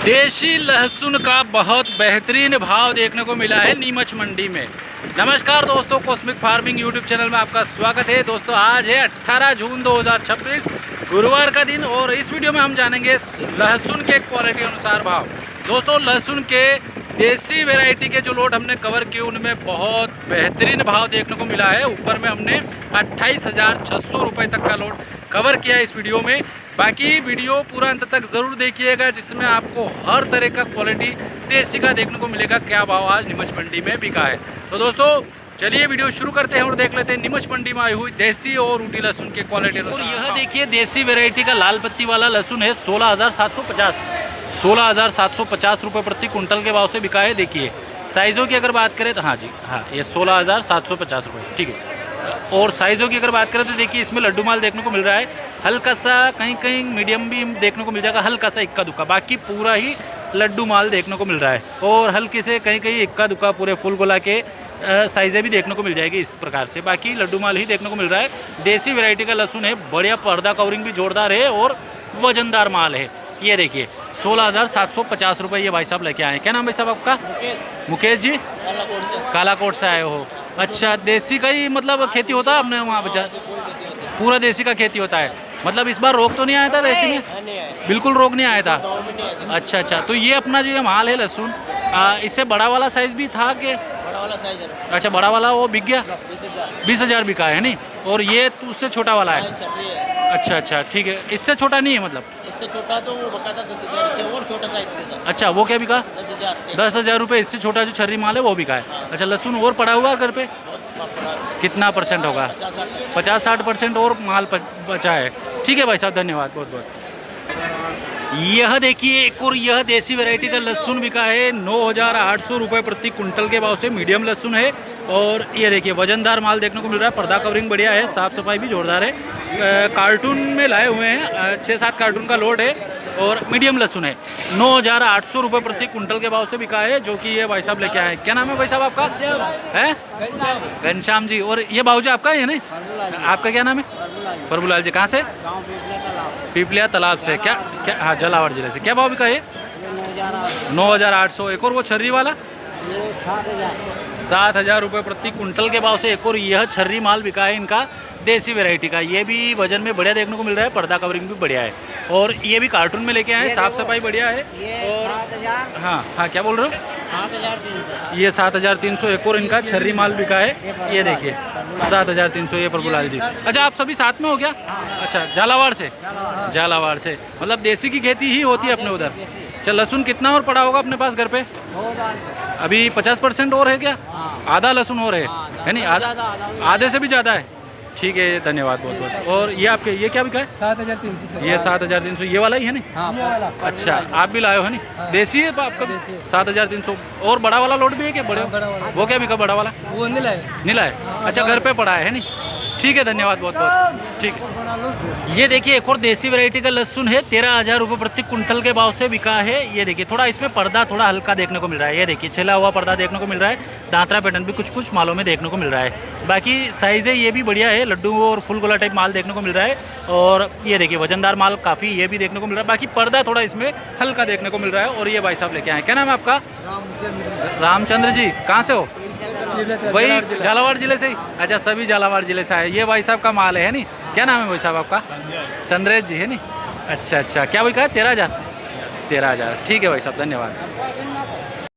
देशी लहसुन का बहुत बेहतरीन भाव देखने को मिला है नीमच मंडी में। नमस्कार दोस्तों, कॉस्मिक फार्मिंग यूट्यूब चैनल में आपका स्वागत है। दोस्तों आज है 18 जून 2026 गुरुवार का दिन और इस वीडियो में हम जानेंगे लहसुन के क्वालिटी अनुसार भाव। दोस्तों लहसुन के देसी वैरायटी के जो लोट हमने कवर किए उनमें बहुत बेहतरीन भाव देखने को मिला है। ऊपर में हमने 28,600 रुपये तक का लोट कवर किया है इस वीडियो में। बाकी वीडियो पूरा अंत तक ज़रूर देखिएगा जिसमें आपको हर तरह का क्वालिटी देसी का देखने को मिलेगा क्या भाव आज नीमच मंडी में बिका है। तो दोस्तों चलिए वीडियो शुरू करते हैं और देख लेते हैं नीमच मंडी में आई हुई देसी और ऊटी लहसुन के क्वालिटी। और यह देखिए देसी वैरायटी का लाल पत्ती वाला लहसुन है 16,750 रुपये प्रति कुंटल के भाव से बिका है। देखिए साइज़ों की अगर बात करें तो हाँ जी हाँ, ये 16,750 रुपये, ठीक है। और साइज़ों की अगर बात करें तो देखिए इसमें लड्डू माल देखने को मिल रहा है, हल्का सा कहीं कहीं मीडियम भी देखने को मिल जाएगा, हल्का सा इक्का दुक्का, बाकी पूरा ही लड्डू माल देखने को मिल रहा है। और हल्के से कहीं कहीं इक्का दुक्का पूरे फुल गोला के साइज़ें भी देखने को मिल जाएगी इस प्रकार से, बाकी लड्डू माल ही देखने को मिल रहा है। देसी वैरायटी का लहसुन है, बढ़िया पर्दा कवरिंग भी जोरदार है और वजनदार माल है। ये देखिए 16,750 रुपये ये भाई साहब लेके आए हैं। क्या नाम भाई साहब आपका? मुकेश जी, कालाकोट से आए हो। अच्छा, देसी का ही मतलब खेती होता है अपने वहाँ बचा? पूरा देसी का खेती होता है। मतलब इस बार रोग तो नहीं आया था देसी में? बिल्कुल रोग नहीं आया था। अच्छा अच्छा, तो ये अपना जो ये माल है लहसुन, इससे बड़ा वाला साइज़ भी था कि? बड़ा वाला साइज है। अच्छा, बड़ा वाला वो बिक गया, 20,000 बिका है नहीं? और ये तो उससे छोटा वाला है? अच्छा अच्छा, ठीक है। इससे छोटा नहीं है मतलब? इससे छोटा तो वो बका था 10,000 से, और छोटा साइज था। अच्छा, वो क्या बिका? 10,000 रुपये। इससे छोटा जो छर्री माल है वो बिका है। अच्छा, लहसुन और पड़ा हुआ घर पे कितना परसेंट होगा? 50-60% और माल बचा है। ठीक है भाई साहब, धन्यवाद बहुत बहुत। यह देखिए एक और यह देसी वैरायटी का लहसुन बिका है 9,800 रुपये प्रति कुंटल के भाव से। मीडियम लहसुन है और ये देखिए वजनदार माल देखने को मिल रहा है, पर्दा कवरिंग बढ़िया है, साफ़ सफाई भी जोरदार है। कार्टून में लाए हुए हैं, 6-7 कार्टून का लोड है और मीडियम लहसुन है। 9,800 रुपये प्रति कुंटल के भाव से बिका है, जो कि ये भाई साहब लेके आए हैं। क्या नाम है भाई साहब आपका? है घनश्याम जी। और ये बाबूजी आपका है नहीं? आपका क्या नाम है? प्रभुलाल जी। कहाँ से? पीपलिया तालाब से। क्या क्या? हाँ, झालावाड़ जिले से। क्या भाव बिका है? 9,800। एक और वो छर्री वाला 7,000 रुपये प्रति कुंटल के भाव से एक और यह छर्री माल बिका है इनका देसी वैरायटी का। ये भी वजन में बढ़िया देखने को मिल रहा है, पर्दा कवरिंग भी बढ़िया है और ये भी कार्टून में लेके आए हैं, साफ़ सफाई बढ़िया है। और हाँ हाँ, क्या बोल रहे हो? 7,300। ये 7,300 एक और इनका छर्री माल बिका है। ये देखिए 7,300 ये प्रभुलाल जी। अच्छा, आप सभी साथ में हो गया? अच्छा, झालावाड़ से? झालावाड़ से, मतलब देसी की खेती ही होती है अपने उधर। अच्छा, लहसुन कितना और पड़ा होगा अपने पास घर पे? अभी 50% और है क्या? आधा लहसुन और है नहीं? आधे से भी ज़्यादा है। ठीक है, धन्यवाद बहुत बहुत। और ये आपके ये क्या बिका है? 7,300। ये 7,300 ये वाला ही है नहीं? हाँ, अच्छा, आप भी लाए हो नहीं? देसी है आपका? 7,300। और बड़ा वाला लोड भी है क्या? बड़े वो क्या बिका बड़ा वाला? वो नहीं लाए। नहीं लाए? अच्छा, घर पे पड़ा है नहीं? ठीक है, धन्यवाद बहुत बहुत। ठीक है, ये देखिए एक और देसी वैरायटी का लहसुन है, 13,000 रुपये प्रति कुंटल के भाव से बिका है। ये देखिए थोड़ा इसमें पर्दा थोड़ा हल्का देखने को मिल रहा है। ये देखिए छिला हुआ पर्दा देखने को मिल रहा है, दांतरा पैटर्न भी कुछ कुछ मालों में देखने को मिल रहा है। बाकी साइज़ है ये भी बढ़िया है, लड्डू और फुल गोला टाइप माल देखने को मिल रहा है। और ये देखिए वजनदार माल काफ़ी ये भी देखने को मिल रहा है, बाकी पर्दा थोड़ा इसमें हल्का देखने को मिल रहा है। और ये भाई साहब लेके आए। क्या नाम है आपका? रामचंद्र जी। कहाँ से हो? वही झालावाड़ जिले से ही? अच्छा, सभी झालावाड़ जिले से आए। ये भाई साहब का माल है नहीं? क्या नाम है भाई साहब आपका? चंद्रेश जी है नहीं? अच्छा अच्छा, क्या भाई कहा? 13,000। 13,000, ठीक है भाई साहब, धन्यवाद।